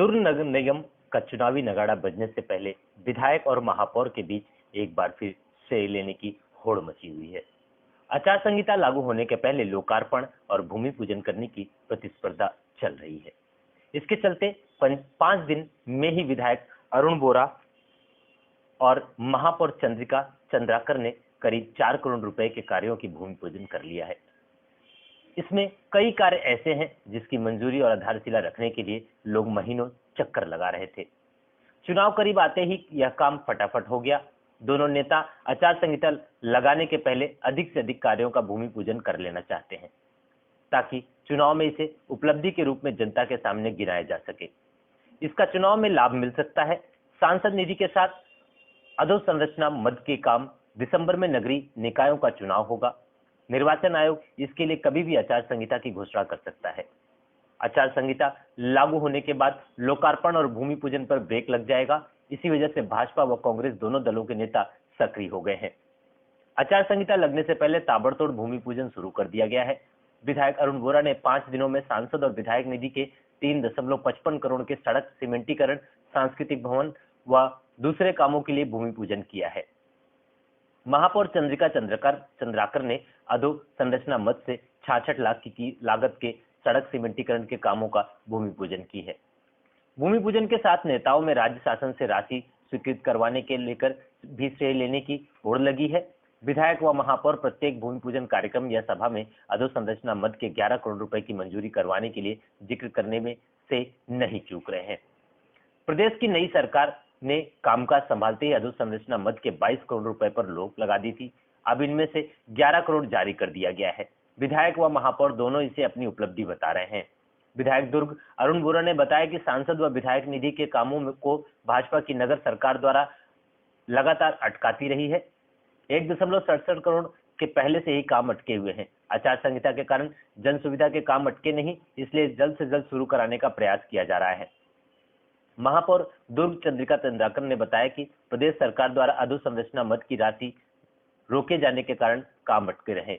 दुर्ग नगर निगम का चुनावी नगाड़ा बजने से पहले विधायक और महापौर के बीच एक बार फिर श्रेय लेने की होड़ मची हुई है। आचार संहिता लागू होने के पहले लोकार्पण और भूमि पूजन करने की प्रतिस्पर्धा चल रही है। इसके चलते 5 दिन में ही विधायक अरुण बोरा और महापौर चंद्रिका चंद्राकर ने करीब 4 करोड़ रुपए के कार्यों की भूमि पूजन कर लिया है। इसमें कई कार्य ऐसे हैं जिसकी मंजूरी और आधारशिला रखने के लिए लोग महीनों चक्कर लगा रहे थे। चुनाव करीब आते ही यह काम फटाफट हो गया। दोनों नेता आचार संहिता लगाने के पहले अधिक से अधिक कार्यों का भूमि पूजन कर लेना चाहते हैं ताकि चुनाव में इसे उपलब्धि के रूप में जनता के सामने गिराया जा सके। इसका चुनाव में लाभ मिल सकता है। सांसद निधि के साथ अधोसंरचना मद के काम दिसंबर में नगरीय निकायों का चुनाव होगा। निर्वाचन आयोग इसके लिए कभी भी आचार संहिता की घोषणा कर सकता है। आचार संहिता लागू होने के बाद लोकार्पण और भूमि पूजन पर ब्रेक लग जाएगा। इसी वजह से भाजपा व कांग्रेस दोनों दलों के नेता सक्रिय हो गए हैं। आचार संहिता लगने से पहले ताबड़तोड़ भूमि पूजन शुरू कर दिया गया है। विधायक अरुण वोरा ने 5 दिनों में सांसद और विधायक निधि के 3.55 करोड़ के सड़क सीमेंटीकरण, सांस्कृतिक भवन व दूसरे कामों के लिए भूमि पूजन किया है। महापौर चंद्रिका चंद्राकर ने अधो संरचना मद से 66 लाख की लागत के सड़क सीमेंटीकरण के कामों का भूमि पूजन की है। भूमि पूजन के साथ नेताओं में राज्य शासन से राशि स्वीकृत करवाने के लेकर भी श्रेय लेने की होड़ लगी है। विधायक व महापौर प्रत्येक भूमि पूजन कार्यक्रम या सभा में अधोसंरचना मद के 11 करोड़ रुपए की मंजूरी करवाने के लिए जिक्र करने में से नहीं चूक रहे हैं। प्रदेश की नई सरकार ने कामकाज संभालते ही अधोसंरचना मद के 22 करोड़ रुपए पर रोक लगा दी थी। अब इनमें से 11 करोड़ जारी कर दिया गया है। विधायक व महापौर दोनों इसे अपनी उपलब्धि बता रहे हैं। विधायक दुर्ग अरुण बोरा ने बताया कि सांसद व विधायक निधि के कामों को भाजपा की नगर सरकार द्वारा लगातार अटकाती रही है। 1.67 करोड़ के पहले से ही काम अटके हुए हैं। आचार संहिता के कारण जन सुविधा के काम अटके नहीं, इसलिए जल्द से जल्द शुरू कराने का प्रयास किया जा रहा है। महापौर दुर्ग चंद्रिका चंद्राकर ने बताया कि प्रदेश सरकार द्वारा अधोसंरचना मद की राशि रोके जाने के कारण काम अटके रहे।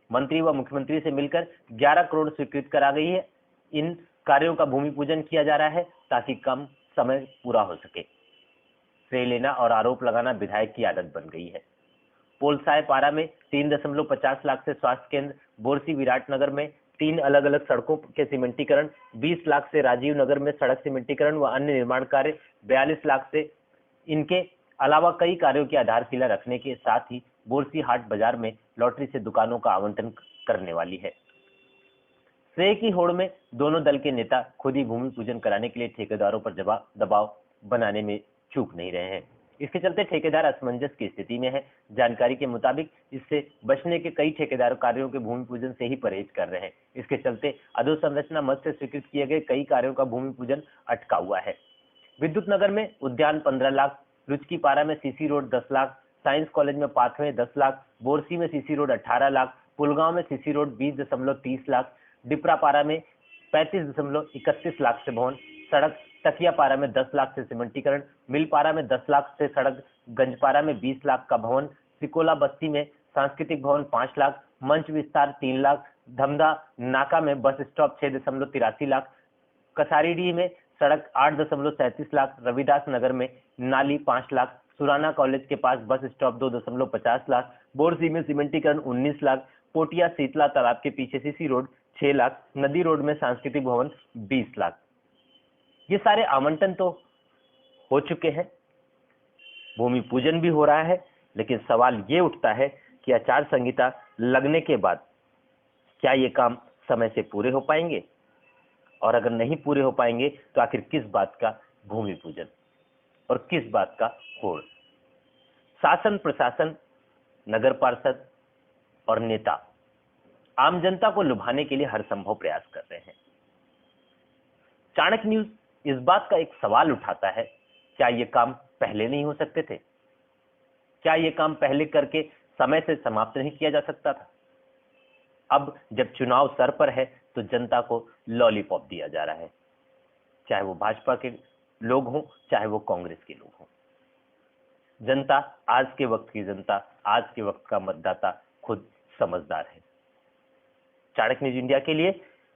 मंत्री व मुख्यमंत्री से मिलकर 11 करोड़ स्वीकृत करा गई है। इन कार्यों का भूमि पूजन किया जा रहा है ताकि कम समय पूरा हो सके। श्रेय लेना और आरोप लगाना विधायक की आदत बन गई है। पोलसाय पारा में 3.50 लाख से स्वास्थ्य केंद्र, बोरसी विराटनगर में 3 अलग अलग सड़कों के सीमेंटीकरण, 20 लाख से राजीव नगर में सड़क सीमेंटीकरण व अन्य निर्माण कार्य, 42 लाख से इनके अलावा कई कार्यों की आधारशिला रखने के साथ ही बोरसी हाट बाजार में लॉटरी से दुकानों का आवंटन करने वाली है। श्रेय की होड़ में दोनों दल के नेता खुद ही भूमि पूजन कराने के लिए ठेकेदारों पर दबाव बनाने में चूक नहीं रहे हैं। इसके चलते ठेकेदार असमंजस की स्थिति में है। जानकारी के मुताबिक इससे बचने के कई ठेकेदार कार्यों के भूमि पूजन से ही परहेज कर रहे हैं। इसके चलते अधोसंरचना मद से स्वीकृत किए गए कई कार्यों का भूमि पूजन अटका हुआ है। विद्युत नगर में उद्यान 15 लाख, रुचकी पारा में CC road 10 lakh, science college में पाथवे 10 लाख, बोरसी में सीसी रोड 18 लाख, पुलगांव में सीसी रोड 20.30 लाख, डिपरापारा में 35.31 लाख से भवन, सड़क तकियापारा में 10 लाख से सीमेंटीकरण, मिलपारा में 10 लाख से सड़क, गंजपारा में 20 लाख का भवन, सिकोला बस्ती में सांस्कृतिक भवन 5 लाख, मंच विस्तार 3 लाख, धमदा नाका में बस स्टॉप 6.83 लाख, कसारीडीह में सड़क 8.37 लाख, रविदास नगर में नाली 5 लाख, सुराना कॉलेज के पास बस स्टॉप 2.50 लाख, बोरसी में सीमेंटीकरण 19 लाख, पोटिया शीतला तालाब के पीछे सीसी रोड 6 लाख, नदी रोड में सांस्कृतिक भवन 20 लाख। ये सारे आवंटन तो हो चुके हैं, भूमि पूजन भी हो रहा है, लेकिन सवाल ये उठता है कि आचार संहिता लगने के बाद क्या ये काम समय से पूरे हो पाएंगे, और अगर नहीं पूरे हो पाएंगे तो आखिर किस बात का भूमि पूजन और किस बात का होड़। शासन प्रशासन, नगर पार्षद और नेता आम जनता को लुभाने के लिए हर संभव प्रयास कर रहे हैं। चाणक्य न्यूज इस बात का एक सवाल उठाता है, क्या ये काम पहले नहीं हो सकते थे? क्या ये काम पहले करके समय से समाप्त नहीं किया जा सकता था? अब जब चुनाव सर पर है तो जनता को लॉलीपॉप दिया जा रहा है, चाहे वो भाजपा के लोग हों, चाहे वो कांग्रेस के लोग हों। जनता, आज के वक्त की जनता, आज के वक्त का मतदाता खुद समझदार है। चाणक्य न्यूज इंडिया के लिए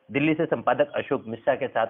दिल्ली से संपादक अशोक मिश्रा के साथ